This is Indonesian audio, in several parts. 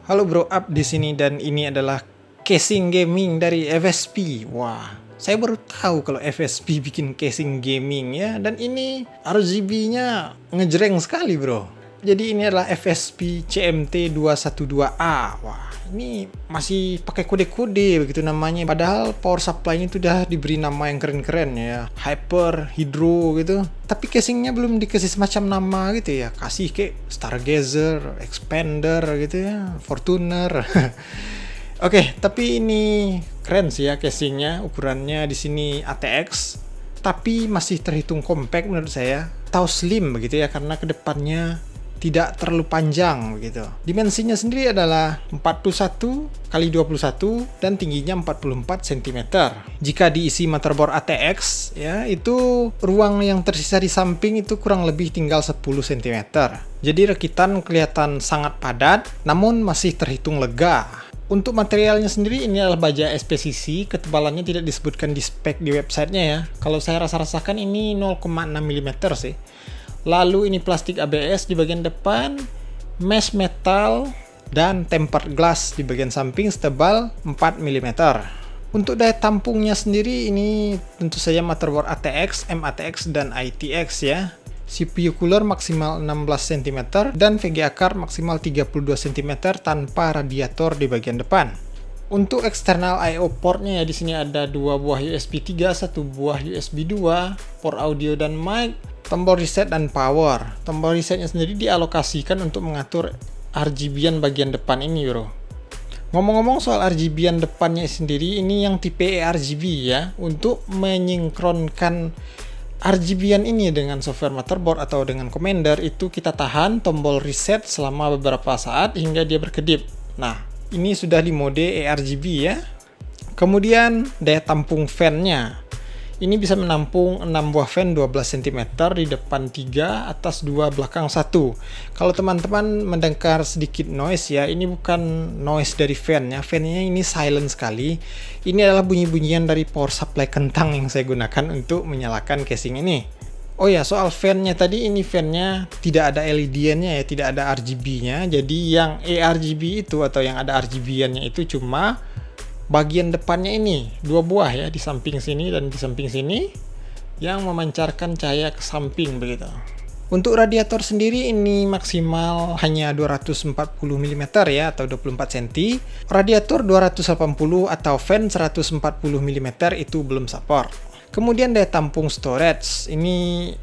Halo bro, up di sini dan ini adalah casing gaming dari FSP. Wah, saya baru tahu kalau FSP bikin casing gaming ya, dan ini RGB-nya ngejreng sekali bro. Jadi ini adalah FSP CMT 212A. Wah, ini masih pakai kode-kode begitu namanya. Padahal power supply-nya itu udah diberi nama yang keren-keren ya, Hyper, Hydro gitu. Tapi casingnya belum dikasih semacam nama gitu ya. Kasih kayak Stargazer, Expander gitu ya, Fortuner. Oke, tapi ini keren sih ya casingnya. Ukurannya di sini ATX, tapi masih terhitung compact menurut saya. Atau slim begitu ya, karena kedepannya tidak terlalu panjang begitu. Dimensinya sendiri adalah 41 x 21 dan tingginya 44 cm. Jika diisi motherboard ATX ya, itu ruang yang tersisa di samping itu kurang lebih tinggal 10 cm. Jadi rekitan kelihatan sangat padat namun masih terhitung lega. Untuk materialnya sendiri ini adalah baja SPCC, ketebalannya tidak disebutkan di spek di websitenya ya. Kalau saya rasa-rasakan ini 0,6 mm sih. Lalu ini plastik ABS di bagian depan, mesh metal, dan tempered glass di bagian samping setebal 4 mm. Untuk daya tampungnya sendiri ini tentu saja motherboard ATX, MATX, dan ITX ya. CPU cooler maksimal 16 cm dan VGA card maksimal 32 cm tanpa radiator di bagian depan. Untuk eksternal I/O portnya ya, di sini ada 2 buah USB 3, 1 buah USB 2, port audio dan mic, tombol reset dan power. Tombol resetnya sendiri dialokasikan untuk mengatur RGB-an bagian depan ini bro. Ngomong-ngomong soal RGB-an depannya sendiri, ini yang tipe eRGB ya. Untuk menyinkronkan RGB-an ini dengan software motherboard atau dengan commander, itu kita tahan tombol reset selama beberapa saat hingga dia berkedip. Nah, ini sudah di mode eRGB ya. Kemudian daya tampung fan-nya. Ini bisa menampung 6 buah fan 12 cm, di depan 3, atas 2, belakang 1. Kalau teman-teman mendengar sedikit noise ya, ini bukan noise dari fan-nya. Fan-nya ini silent sekali. Ini adalah bunyi-bunyian dari power supply kentang yang saya gunakan untuk menyalakan casing ini. Oh ya, soal fan-nya tadi, ini fan-nya tidak ada LED-nya ya, tidak ada RGB-nya. Jadi yang eRGB itu atau yang ada RGB-nya itu cuma bagian depannya ini, 2 buah ya, di samping sini dan di samping sini, yang memancarkan cahaya ke samping begitu. Untuk radiator sendiri ini maksimal hanya 240 mm ya, atau 24 cm. Radiator 280 atau fan 140 mm itu belum support. Kemudian daya tampung storage, ini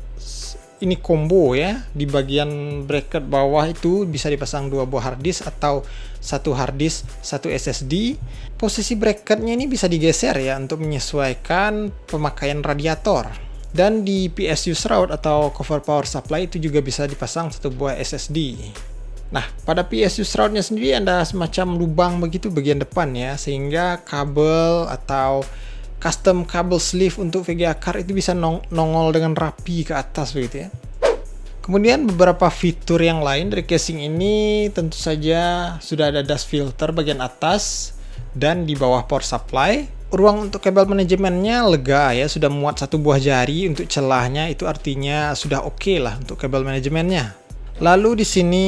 combo ya. Di bagian bracket bawah itu bisa dipasang 2 buah hard disk atau 1 hard disk, 1 SSD. Posisi bracketnya ini bisa digeser ya untuk menyesuaikan pemakaian radiator. Dan di PSU shroud atau cover power supply itu juga bisa dipasang 1 buah SSD. Nah, pada PSU shroudnya sendiri ada semacam lubang begitu bagian depan ya, sehingga kabel atau custom kabel sleeve untuk VGA card itu bisa nongol dengan rapi ke atas begitu ya. Kemudian beberapa fitur yang lain dari casing ini tentu saja sudah ada dust filter bagian atas dan di bawah power supply. Ruang untuk kabel manajemennya lega ya, sudah muat 1 buah jari untuk celahnya, itu artinya sudah oke lah untuk kabel manajemennya. Lalu di sini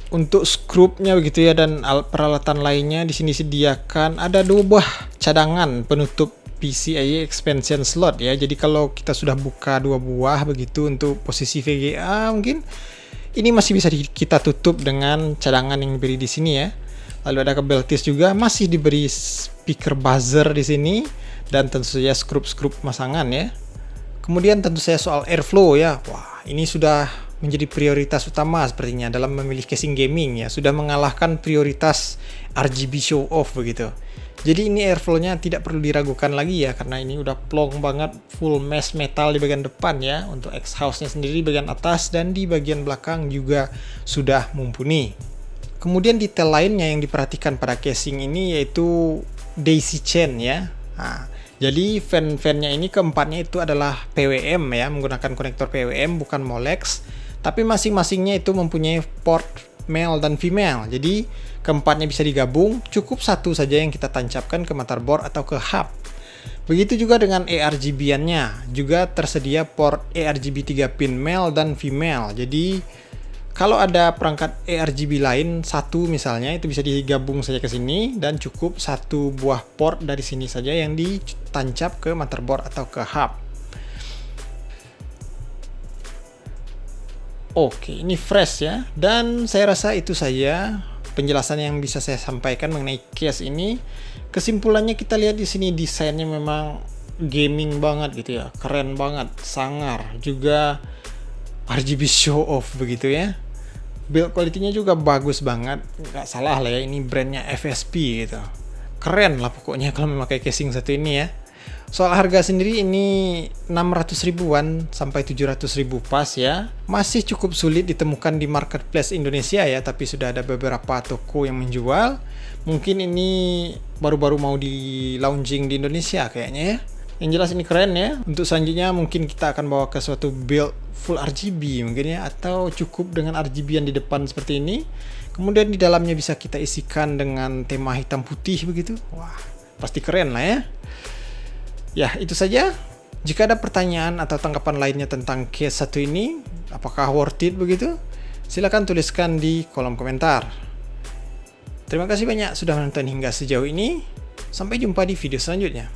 untuk skrupnya begitu ya, dan alat peralatan lainnya di sini disediakan ada 2 buah cadangan penutup PCIe expansion slot ya. Jadi kalau kita sudah buka 2 buah begitu untuk posisi VGA, mungkin ini masih bisa kita tutup dengan cadangan yang diberi di sini ya. Lalu ada kabel tis juga, masih diberi speaker buzzer di sini, dan tentu saja skrup-skrup pemasangan ya. Kemudian tentu saja soal airflow ya. Wah, ini sudah menjadi prioritas utama sepertinya dalam memilih casing gaming ya, sudah mengalahkan prioritas RGB show off begitu. Jadi ini airflow-nya tidak perlu diragukan lagi ya, karena ini udah plong banget, full mesh metal di bagian depan ya. Untuk exhaust-nya sendiri bagian atas dan di bagian belakang juga sudah mumpuni. Kemudian detail lainnya yang diperhatikan pada casing ini yaitu daisy chain ya. Nah, jadi fan-fannya ini keempatnya itu adalah PWM ya, menggunakan konektor PWM bukan Molex, tapi masing-masingnya itu mempunyai port male dan female. Jadi keempatnya bisa digabung, cukup 1 saja yang kita tancapkan ke motherboard atau ke hub. Begitu juga dengan eRGB-nya, juga tersedia port eRGB 3 pin male dan female. Jadi Kalau ada perangkat ARGB lain, satu misalnya, itu bisa digabung saja ke sini dan cukup satu buah port dari sini saja yang ditancap ke motherboard atau ke hub. Oke, ini fresh ya. Dan saya rasa itu saja penjelasan yang bisa saya sampaikan mengenai case ini. Kesimpulannya kita lihat di sini desainnya memang gaming banget gitu ya. Keren banget, sangar, juga RGB show off begitu ya. Build quality-nya juga bagus banget, nggak salah lah ya, ini brandnya FSP gitu. Keren lah pokoknya kalau memakai casing satu ini ya. Soal harga sendiri ini 600 ribuan sampai 700 ribu pas ya. Masih cukup sulit ditemukan di marketplace Indonesia ya, tapi sudah ada beberapa toko yang menjual. Mungkin ini baru-baru mau di launching di Indonesia kayaknya ya. Yang jelas ini keren ya. Untuk selanjutnya mungkin kita akan bawa ke suatu build full RGB mungkin ya, atau cukup dengan RGB yang di depan seperti ini. Kemudian di dalamnya bisa kita isikan dengan tema hitam putih begitu. Wah, pasti keren lah ya. Ya, itu saja. Jika ada pertanyaan atau tanggapan lainnya tentang case satu ini, apakah worth it begitu? Silahkan tuliskan di kolom komentar. Terima kasih banyak sudah menonton hingga sejauh ini. Sampai jumpa di video selanjutnya.